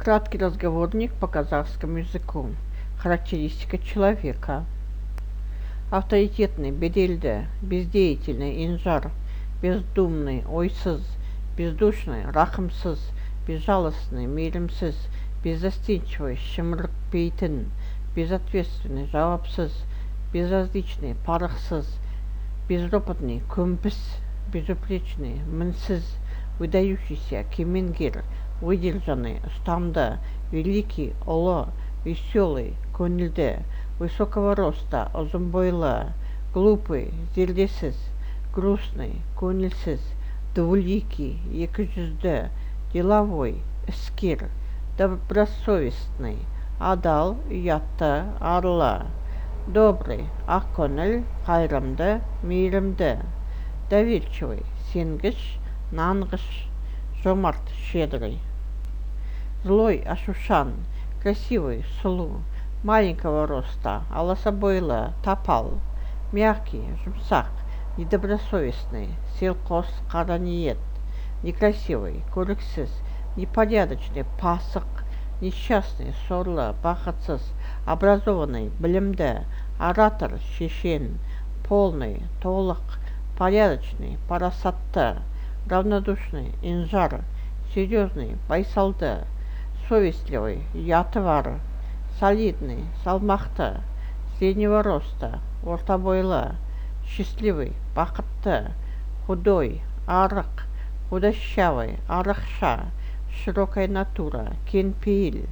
Краткий разговорник по казахскому языку. Характеристика человека. Авторитетный, беделді, бездеятельный, инжар, бездумный, ойсыз, бездушный, рахымсыз, безжалостный, мейірімсіз, беззастенчивый, шімірікпейтін, безответственный, жауапсыз, безразличный, парықсыз, безропотный, көнбіс, безупречный, мінсіз, выдающийся, кемеңгер, выдержанный, ұстамды, великий, ұлы, веселый, көңілді, высокого роста, ұзын бойлы, глупый, зердесіз, грустный, көңілсіз, двуликий, екіжүзді, деловой, іскер, добросовестный, адал, ұятты, арлы, добрый, ақкөңіл, қайырымды, мейірімді, доверчивый, сенгіш, нанғыш, жомарт, щедрый. Злой, ашушан, красивый, сұлу, маленького роста, аласабойлы, тапал, мягкий, жұмсақ, недобросовестный, селқос, қара ниет, некрасивый, көріксіз, непорядочный, пасық, несчастный, сорлы, бақытсыз, образованный, білімді, оратор, шешен, полный, толық, порядочный, парасатты, равнодушный, инжар, серьезный, байсалды, совестливый, ұяты бар, солидный, салмақты, среднего роста, орта бойлы, счастливый, бақытты, худой, арық, худощавый, арықша, широкая натура, кең пейіл.